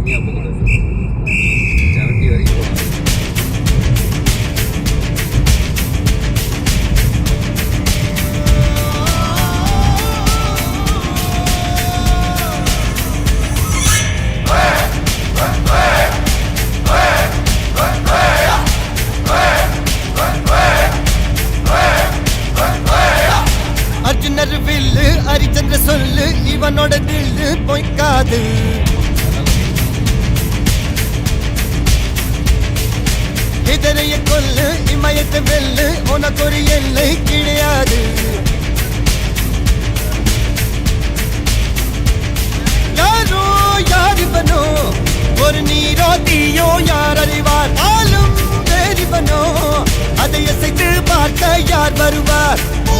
கம்மியாக போகுது. 70 வரைக்கும் போகலாம். அர்ஜுனர் வில்லு ஹரிச்சந்திர சொல்லு இவனோட தில்லு பொய்க்காது. இதரைய கொல்லு இமயத்தை வெல்லு உனக்கு ஒரு எல்லை கிடையாது. யாரோ யார் இவனோ ஒரு நீரோ தீயோ யார் அறிவார். ஆளும் வேறிவனோ அதை அசைத்து பார்க்க யார் வருவார். ஓ